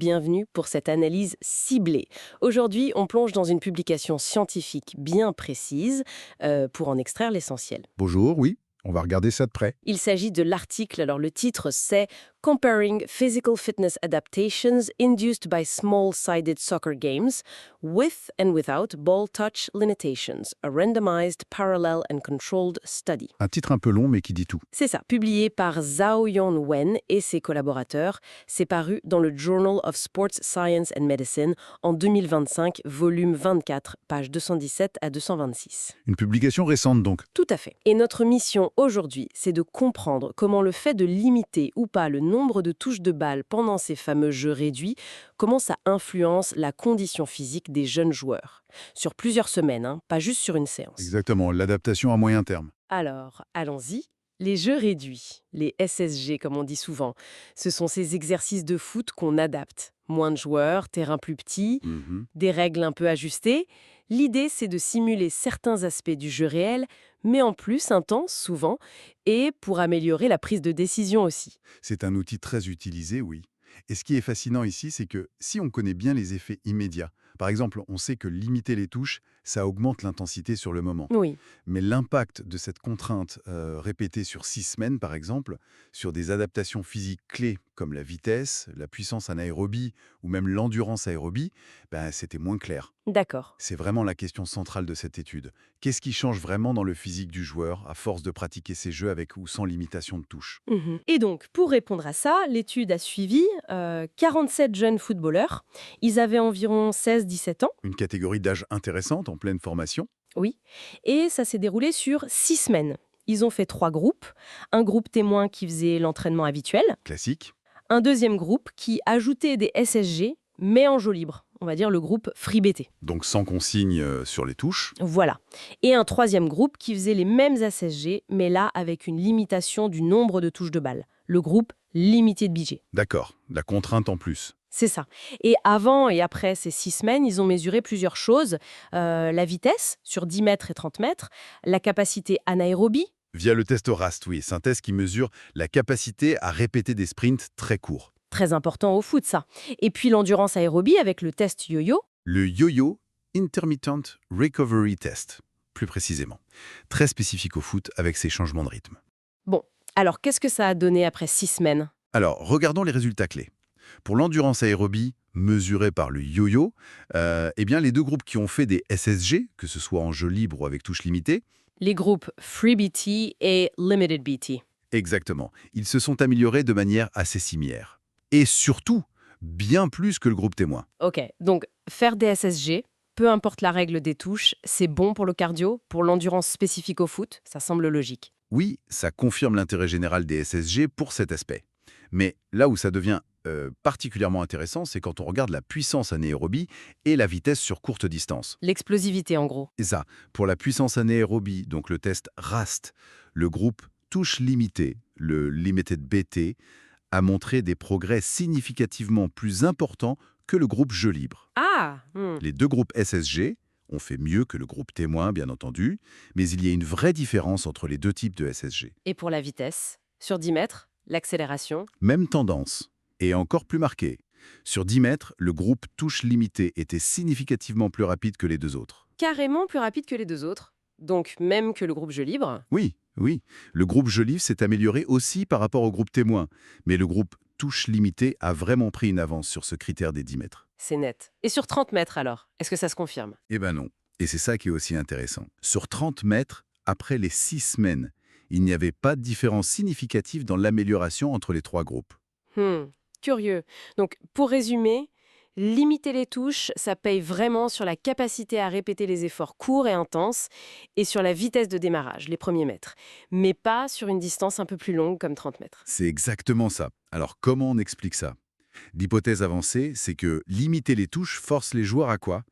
Bienvenue pour cette analyse ciblée. Aujourd'hui, on plonge dans une publication scientifique bien précise pour en extraire l'essentiel. Bonjour, oui, on va regarder ça de près. Il s'agit de l'article, alors le titre c'est Comparing Physical Fitness Adaptations Induced by Small-Sided Soccer Games with and Without Ball Touch Limitations, a Randomized Parallel and Controlled Study. Un titre un peu long, mais qui dit tout. C'est ça, publié par Zhao Yon Wen et ses collaborateurs. C'est paru dans le Journal of Sports Science and Medicine en 2025, volume 24, pages 217 à 226. Une publication récente donc. Tout à fait. Et notre mission aujourd'hui, c'est de comprendre comment le fait de limiter ou pas le nombre de touches de balle pendant ces fameux jeux réduits, comment ça influence la condition physique des jeunes joueurs. Sur plusieurs semaines, pas juste sur une séance. Exactement, l'adaptation à moyen terme. Alors, allons-y. Les jeux réduits, les SSG comme on dit souvent, ce sont ces exercices de foot qu'on adapte. Moins de joueurs, terrain plus petit, des règles un peu ajustées. L'idée, c'est de simuler certains aspects du jeu réel, mais en plus intense souvent, et pour améliorer la prise de décision aussi. C'est un outil très utilisé, oui. Et ce qui est fascinant ici, c'est que si on connaît bien les effets immédiats, par exemple, on sait que limiter les touches, ça augmente l'intensité sur le moment. Oui, Mais l'impact de cette contrainte répétée sur 6 semaines, par exemple, sur des adaptations physiques clés comme la vitesse, la puissance anaérobie ou même l'endurance aérobie, c'était moins clair. d'accord. C'est vraiment la question centrale de cette étude. Qu'est-ce qui change vraiment dans le physique du joueur à force de pratiquer ces jeux avec ou sans limitation de touche? Et donc, pour répondre à ça, l'étude a suivi 47 jeunes footballeurs. Ils avaient environ 16-17 ans. Une catégorie d'âge intéressante en pleine formation? Oui, et ça s'est déroulé sur 6 semaines. Ils ont fait 3 groupes. Un groupe témoin qui faisait l'entraînement habituel, Classique? un deuxième groupe qui ajoutait des SSG, mais en jeu libre, on va dire le groupe FreeBT. Donc sans consigne sur les touches? Voilà. Et un troisième groupe qui faisait les mêmes SSG, mais là avec une limitation du nombre de touches de balle, le groupe Limited BJ. D'accord, la contrainte en plus. C'est ça. Et avant et après ces 6 semaines, ils ont mesuré plusieurs choses. La vitesse, sur 10 mètres et 30 mètres, la capacité anaérobie. Via le test RAST, oui, c'est un test qui mesure la capacité à répéter des sprints très courts. Très important au foot, ça. Et puis l'endurance aérobie avec le test yo-yo. Le yo-yo Intermittent Recovery Test, plus précisément. Très spécifique au foot avec ses changements de rythme. Bon, alors qu'est-ce que ça a donné après 6 semaines? Alors, regardons les résultats clés. Pour l'endurance aérobie, mesurée par le yo-yo, les deux groupes qui ont fait des SSG, que ce soit en jeu libre ou avec touche limitée, Les groupes FreeBT et Limited BT. exactement, ils se sont améliorés de manière assez similaire. Et surtout, bien plus que le groupe témoin. Ok, donc faire des SSG, peu importe la règle des touches, c'est bon pour le cardio, pour l'endurance spécifique au foot, ça semble logique. Oui, ça confirme l'intérêt général des SSG pour cet aspect. Mais là où ça devient particulièrement intéressant, c'est quand on regarde la puissance anaérobie et la vitesse sur courte distance. L'explosivité en gros. Et ça, pour la puissance anaérobie, donc le test RAST, le groupe touche limitée, le Limited BT, a montré des progrès significativement plus importants que le groupe jeu libre. Ah Les deux groupes SSG ont fait mieux que le groupe témoin, bien entendu, mais il y a une vraie différence entre les deux types de SSG. Et pour la vitesse, sur 10 mètres, l'accélération. Même tendance, et encore plus marquée. Sur 10 mètres, le groupe touche limitée était significativement plus rapide que les deux autres. Carrément plus rapide que les deux autres. Donc même que le groupe jeu libre. Oui, oui, le groupe jeu libre s'est amélioré aussi par rapport au groupe témoin, mais le groupe touche limitée a vraiment pris une avance sur ce critère des 10 mètres. C'est net. Et sur 30 mètres alors, est-ce que ça se confirme? Eh ben non. Et c'est ça qui est aussi intéressant. Sur 30 mètres, après les 6 semaines, il n'y avait pas de différence significative dans l'amélioration entre les trois groupes. Curieux. Donc pour résumer, limiter les touches, ça paye vraiment sur la capacité à répéter les efforts courts et intenses et sur la vitesse de démarrage, les premiers mètres, mais pas sur une distance un peu plus longue comme 30 mètres. C'est exactement ça. Alors comment on explique ça? L'hypothèse avancée, c'est que limiter les touches force les joueurs à quoi?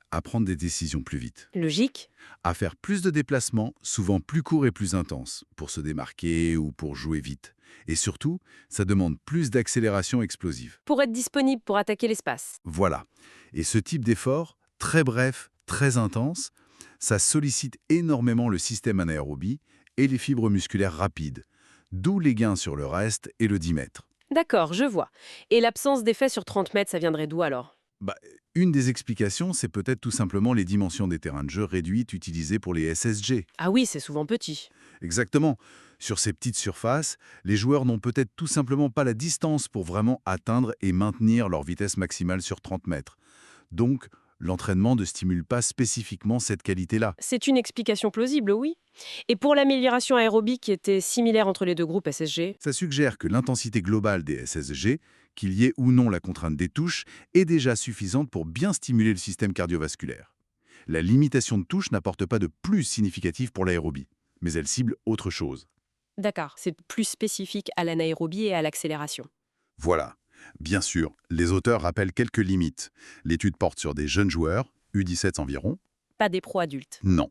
À prendre des décisions plus vite. Logique? À faire plus de déplacements, souvent plus courts et plus intenses, pour se démarquer ou pour jouer vite. Et surtout, ça demande plus d'accélération explosive. Pour être disponible pour attaquer l'espace. Voilà. Et ce type d'effort, très bref, très intense, ça sollicite énormément le système anaérobie et les fibres musculaires rapides, d'où les gains sur le reste et le 10 mètres. D'accord, je vois. Et l'absence d'effet sur 30 mètres, ça viendrait d'où alors? Bah, une des explications, c'est peut-être tout simplement les dimensions des terrains de jeu réduites utilisées pour les SSG. Ah oui, c'est souvent petit. Exactement. Sur ces petites surfaces, les joueurs n'ont peut-être tout simplement pas la distance pour vraiment atteindre et maintenir leur vitesse maximale sur 30 mètres. Donc, l'entraînement ne stimule pas spécifiquement cette qualité-là. C'est une explication plausible, oui. Et pour l'amélioration aérobique qui était similaire entre les deux groupes SSG? Ça suggère que l'intensité globale des SSG, qu'il y ait ou non la contrainte des touches, est déjà suffisante pour bien stimuler le système cardiovasculaire. La limitation de touches n'apporte pas de plus significatif pour l'aérobie, mais elle cible autre chose. D'accord, c'est plus spécifique à l'anaérobie et à l'accélération. Voilà. Bien sûr, les auteurs rappellent quelques limites. L'étude porte sur des jeunes joueurs, U17 environ. Pas des pros adultes. Non.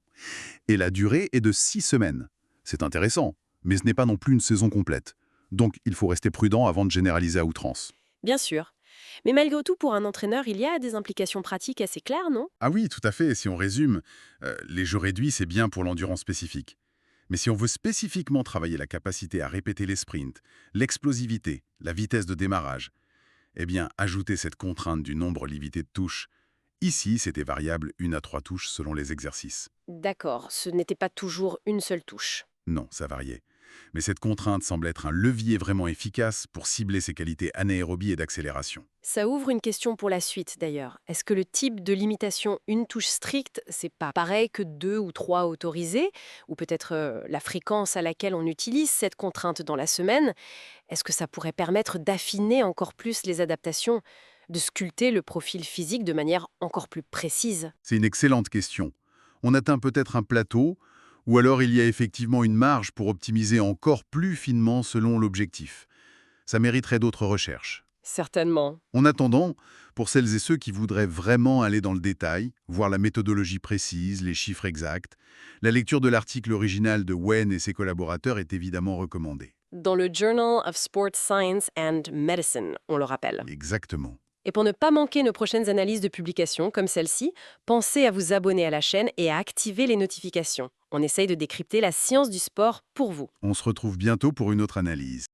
Et la durée est de 6 semaines. C'est intéressant, mais ce n'est pas non plus une saison complète. Donc il faut rester prudent avant de généraliser à outrance. Bien sûr. Mais malgré tout, pour un entraîneur, il y a des implications pratiques assez claires, non? Ah oui, tout à fait. Si on résume, les jeux réduits, c'est bien pour l'endurance spécifique. Mais si on veut spécifiquement travailler la capacité à répéter les sprints, l'explosivité, la vitesse de démarrage, eh bien, ajouter cette contrainte du nombre limité de touches. Ici, c'était variable 1 à 3 touches selon les exercices. D'accord, ce n'était pas toujours une seule touche. Non, ça variait. Mais cette contrainte semble être un levier vraiment efficace pour cibler ses qualités anaérobie et d'accélération. Ça ouvre une question pour la suite d'ailleurs. Est-ce que le type de limitation une touche stricte, c'est pas pareil que deux ou trois autorisés? Ou peut-être la fréquence à laquelle on utilise cette contrainte dans la semaine? Est-ce que ça pourrait permettre d'affiner encore plus les adaptations, de sculpter le profil physique de manière encore plus précise? C'est une excellente question. On atteint peut-être un plateau, ou alors il y a effectivement une marge pour optimiser encore plus finement selon l'objectif. Ça mériterait d'autres recherches. Certainement. En attendant, pour celles et ceux qui voudraient vraiment aller dans le détail, voir la méthodologie précise, les chiffres exacts, la lecture de l'article original de Wen et ses collaborateurs est évidemment recommandée. Dans le Journal of Sport Science and Medicine, on le rappelle. Exactement. Et pour ne pas manquer nos prochaines analyses de publications comme celle-ci, pensez à vous abonner à la chaîne et à activer les notifications. On essaye de décrypter la science du sport pour vous. On se retrouve bientôt pour une autre analyse.